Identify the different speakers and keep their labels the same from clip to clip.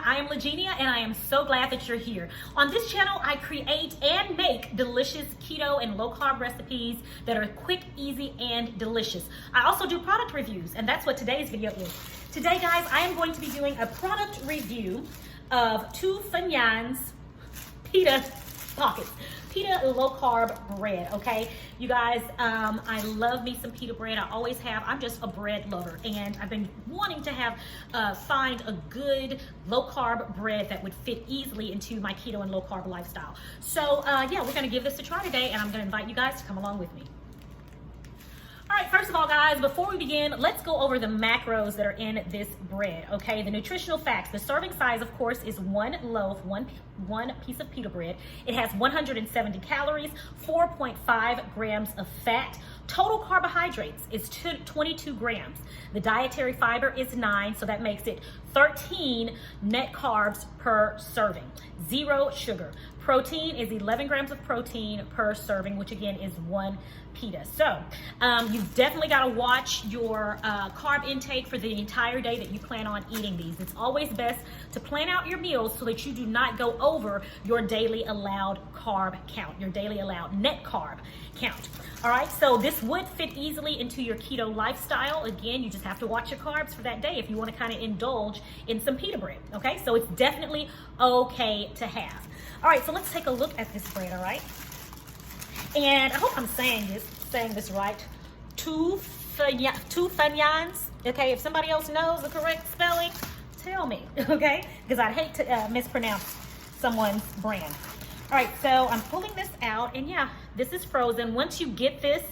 Speaker 1: I am Legenia, and I am so glad that you're here. On this channel, I create and make delicious keto and low carb recipes that are quick, easy, and delicious. I also do product reviews, and that's what today's video is. Today, guys, I am going to be doing a product review of Toufayan's Pita pockets. Pita low carb bread, okay? You guys, I love me some pita bread. I always have. I'm just a bread lover, and I've been wanting to have find a good low carb bread that would fit easily into my keto and low carb lifestyle. So yeah, we're gonna give this a try today, and I'm gonna invite you guys to come along with me. All right, first of all, guys, before we begin, let's go over the macros that are in this bread, okay? The nutritional facts. The serving size, of course, is one loaf, one piece of pita bread. It has 170 calories, 4.5 grams of fat. Total carbohydrates is 22 grams. The dietary fiber is 9, so that makes it 13 net carbs per serving. 0 sugar. Protein is 11 grams of protein per serving, which again is 1 pita. So you've definitely got to watch your carb intake for the entire day that you plan on eating these. It's always best to plan out your meals so that you do not go over your daily allowed carb count, your daily allowed net carb count. All right, so this would fit easily into your keto lifestyle. Again, you just have to watch your carbs for that day if you want to kind of indulge in some pita bread, okay? So it's definitely okay to have. All right, so let's take a look at this bread, all right? And I hope I'm saying this right. Toufayan's, okay? If somebody else knows the correct spelling, tell me, okay? Because I'd hate to mispronounce someone's brand. All right, so I'm pulling this out, and yeah, this is frozen. Once you get this,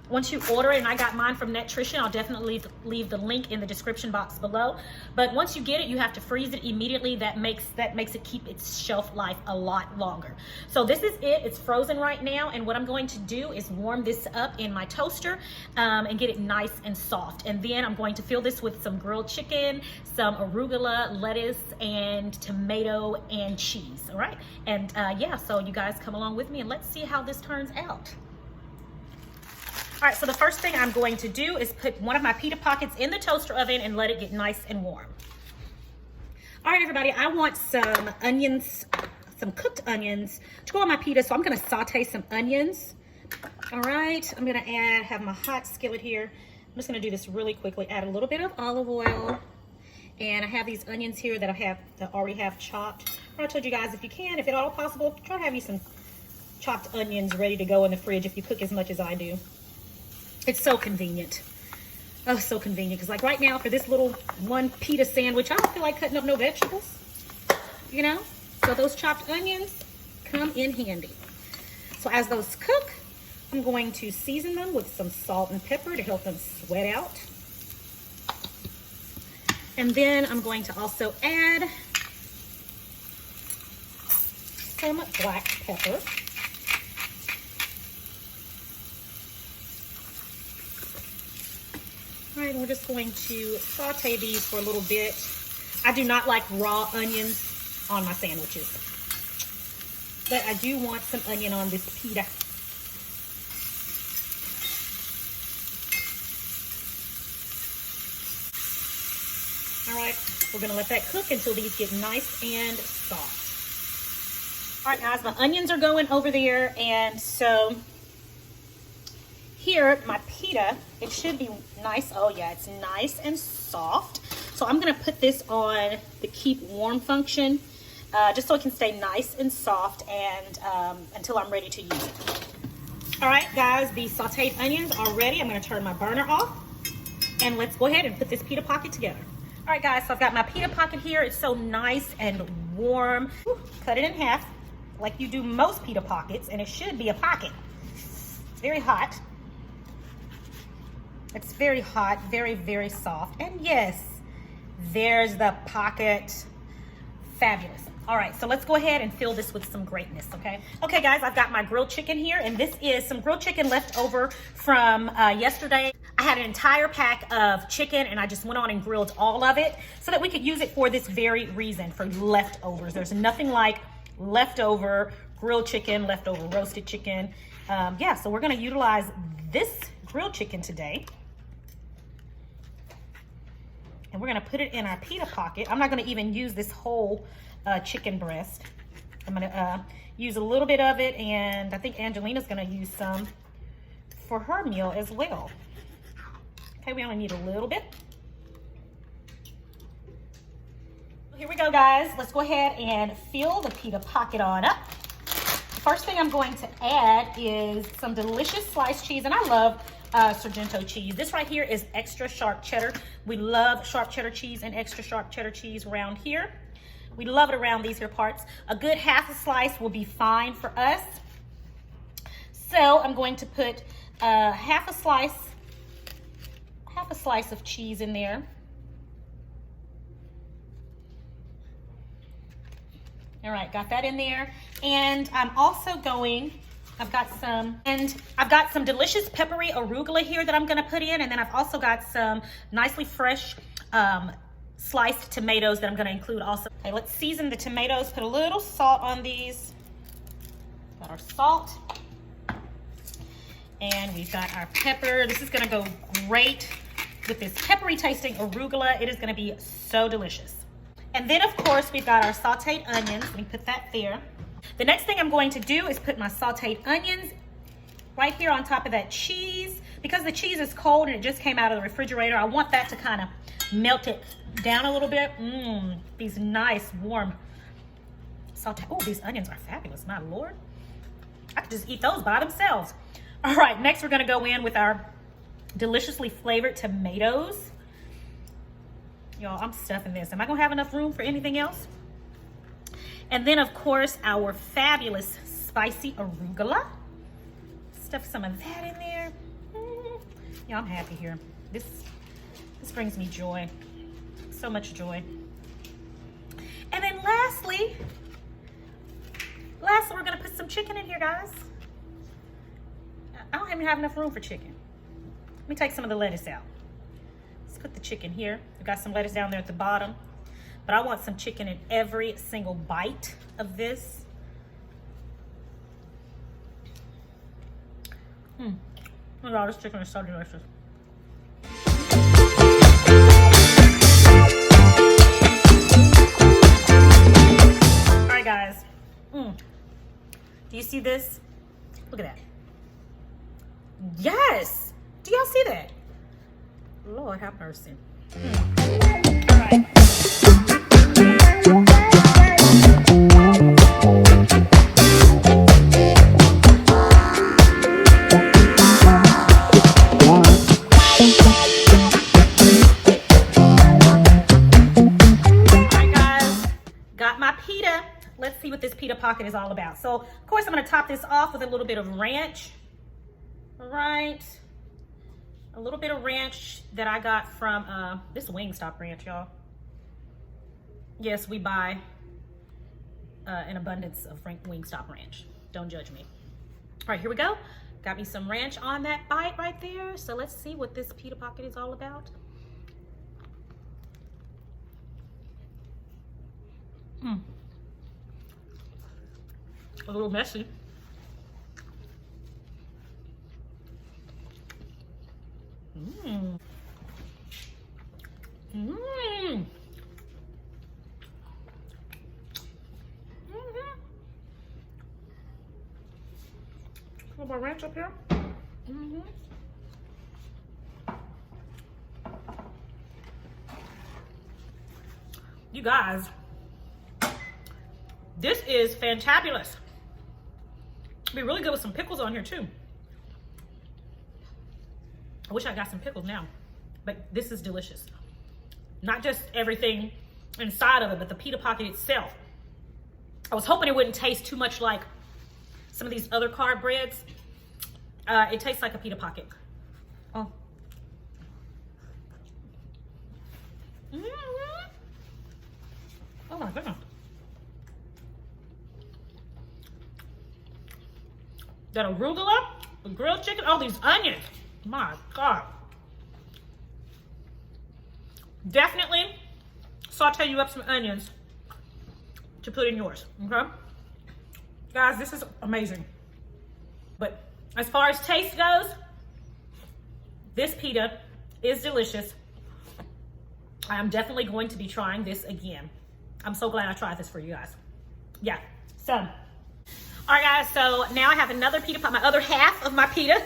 Speaker 1: once you order it, and I got mine from Netrition, I'll definitely leave the link in the description box below. But once you get it, you have to freeze it immediately. That makes it keep its shelf life a lot longer. So this is it. It's frozen right now, and what I'm going to do is warm this up in my toaster and get it nice and soft. And then I'm going to fill this with some grilled chicken, some arugula, lettuce, and tomato and cheese. All right, and yeah, so you guys come along with me, and let's see how this turns out. All right, so the first thing I'm going to do is put one of my pita pockets in the toaster oven and let it get nice and warm. All right, everybody, I want some onions, some cooked onions to go on my pita, so I'm gonna saute some onions. All right, I'm gonna have my hot skillet here. I'm just gonna do this really quickly, add a little bit of olive oil, and I have these onions here that I already have chopped. I told you guys, if you can, if at all possible, try to have you some chopped onions ready to go in the fridge if you cook as much as I do. It's so convenient. Oh, so convenient. Because like right now, for this little one pita sandwich, I don't feel like cutting up no vegetables, you know? So those chopped onions come in handy. So as those cook, I'm going to season them with some salt and pepper to help them sweat out. And then I'm going to also add some black pepper. All right, we're just going to saute these for a little bit. I do not like raw onions on my sandwiches, but I do want some onion on this pita. All right, we're gonna let that cook until these get nice and soft. All right, guys, my onions are going over there, and so here, my pita, it should be nice. Oh yeah, it's nice and soft. So I'm gonna put this on the keep warm function, just so it can stay nice and soft and until I'm ready to use it. All right, guys, the sauteed onions are ready. I'm gonna turn my burner off, and let's go ahead and put this pita pocket together. All right, guys, so I've got my pita pocket here. It's so nice and warm. Whew, cut it in half like you do most pita pockets, and it should be a pocket. It's very hot. It's very hot, very, very soft. And yes, there's the pocket. Fabulous. All right, so let's go ahead and fill this with some greatness, okay? Okay, guys, I've got my grilled chicken here, and this is some grilled chicken left over from yesterday. I had an entire pack of chicken, and I just went on and grilled all of it so that we could use it for this very reason, for leftovers. There's nothing like leftover grilled chicken, leftover roasted chicken. Yeah, so we're gonna utilize this grilled chicken today. And we're gonna put it in our pita pocket. I'm not gonna even use this whole chicken breast. I'm gonna use a little bit of it, and I think Angelina's gonna use some for her meal as well. Okay, we only need a little bit. Here we go, guys. Let's go ahead and fill the pita pocket on up. First thing I'm going to add is some delicious sliced cheese, and I love Sargento cheese. This right here is extra sharp cheddar. We love sharp cheddar cheese and extra sharp cheddar cheese around here. We love it around these here parts. A good half a slice will be fine for us. So I'm going to put half a slice of cheese in there. All right, got that in there. And I'm also going, I've got some delicious peppery arugula here that I'm gonna put in, and then I've also got some nicely fresh sliced tomatoes that I'm gonna include also. Okay, let's season the tomatoes, put a little salt on these. Got our salt. And we've got our pepper. This is gonna go great with this peppery tasting arugula. It is gonna be so delicious. And then of course, we've got our sauteed onions. Let me put that there. The next thing I'm going to do is put my sauteed onions right here on top of that cheese. Because the cheese is cold and it just came out of the refrigerator, I want that to kind of melt it down a little bit. These nice warm sauteed, oh, these onions are fabulous, my Lord. I could just eat those by themselves. All right, next we're gonna go in with our deliciously flavored tomatoes. Y'all, I'm stuffing this. Am I gonna have enough room for anything else? And then of course, our fabulous spicy arugula. Stuff some of that in there. Yeah, I'm happy here. This brings me joy, so much joy. And then lastly, we're gonna put some chicken in here, guys. I don't even have enough room for chicken. Let me take some of the lettuce out. Let's put the chicken here. We've got some lettuce down there at the bottom, but I want some chicken in every single bite of this. Oh my God, this chicken is so delicious. All right, guys. Do you see this? Look at that. Yes! Do y'all see that? Lord have mercy. All right. Let's see what this pita pocket is all about. So, of course, I'm gonna top this off with a little bit of ranch. All right. A little bit of ranch that I got from this Wingstop ranch, y'all. Yes, we buy an abundance of Wingstop ranch. Don't judge me. All right, here we go. Got me some ranch on that bite right there. So let's see what this pita pocket is all about. A little messy. Put my ranch up here. You guys, this is fantabulous. Be really good with some pickles on here too. I wish I got some pickles now, but this is delicious. Not just everything inside of it, but the pita pocket itself. I was hoping it wouldn't taste too much like some of these other carb breads. It tastes like a pita pocket. Oh. Oh my goodness. That arugula, the grilled chicken, all these onions. My God. Definitely saute you up some onions to put in yours, okay? Guys, this is amazing. But as far as taste goes, this pita is delicious. I am definitely going to be trying this again. I'm so glad I tried this for you guys. Yeah, so. All right, guys, so now I have another pita, my other half of my pita.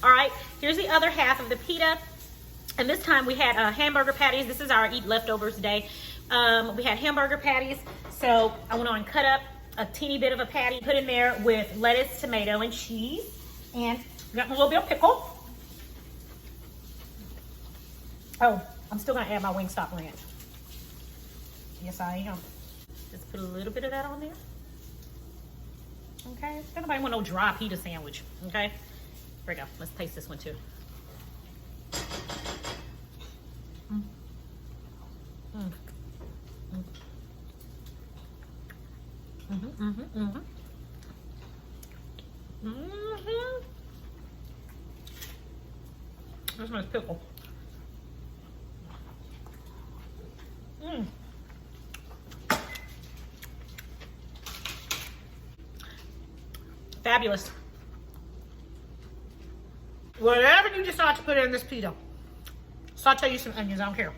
Speaker 1: All right, here's the other half of the pita. And this time we had hamburger patties. This is our eat leftovers day. We had hamburger patties. So I went on and cut up a teeny bit of a patty, put in there with lettuce, tomato, and cheese. And got a little bit of pickle. Oh, I'm still gonna add my Wingstop ranch. Yes, I am. Just put a little bit of that on there. Okay, nobody want no dry pita sandwich, okay? Here we go, let's taste this one too. Mm. Mm. Mm. Mm-hmm, mm-hmm, mm-hmm. Mm-hmm. This one's pickle. Mm. Fabulous. Whatever you decide to put in this pita, saute you some onions, I don't care.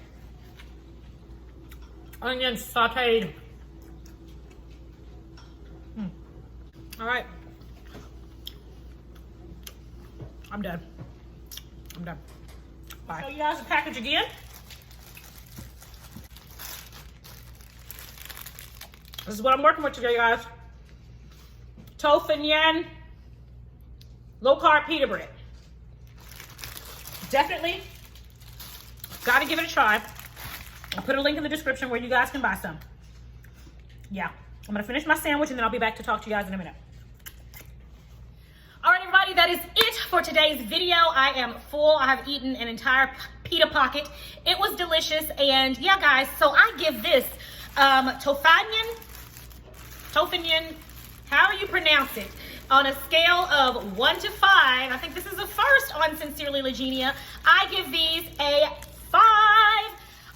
Speaker 1: Onions sauteed. All right. I'm done. I'm done. Bye. Show you guys the package again. This is what I'm working with today, guys. Toufayan Low Carb Pita bread. Definitely got to give it a try. I'll put a link in the description where you guys can buy some. Yeah, I'm going to finish my sandwich and then I'll be back to talk to you guys in a minute. All right, everybody, that is it for today's video. I am full. I have eaten an entire pita pocket. It was delicious. And yeah, guys, so I give this Toufayan, however you pronounce it, on a scale of 1 to 5. I think this is the first on Sincerely Legenia. I give these a 5.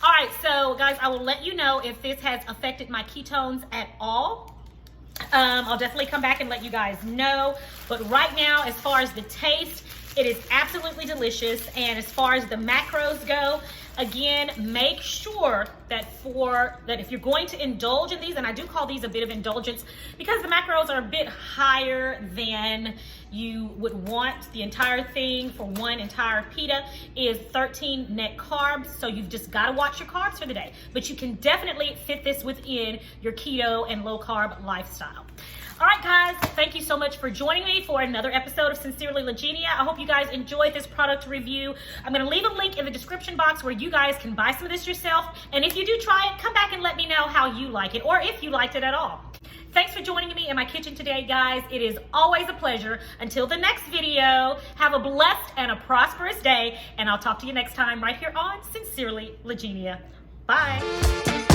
Speaker 1: All right, so guys, I will let you know if this has affected my ketones at all. I'll definitely come back and let you guys know. But right now, as far as the taste, it is absolutely delicious. And as far as the macros go, again, make sure that if you're going to indulge in these, and I do call these a bit of indulgence because the macros are a bit higher than you would want. The entire thing for one entire pita is 13 net carbs, so you've just got to watch your carbs for the day. But you can definitely fit this within your keto and low carb lifestyle. All right, guys, thank you so much for joining me for another episode of Sincerely Legenia. I hope you guys enjoyed this product review. I'm going to leave a link in the description box where you guys can buy some of this yourself. And if you do try it, come back and let me know how you like it or if you liked it at all. Thanks for joining me in my kitchen today, guys. It is always a pleasure. Until the next video, have a blessed and a prosperous day. And I'll talk to you next time right here on Sincerely Legenia. Bye.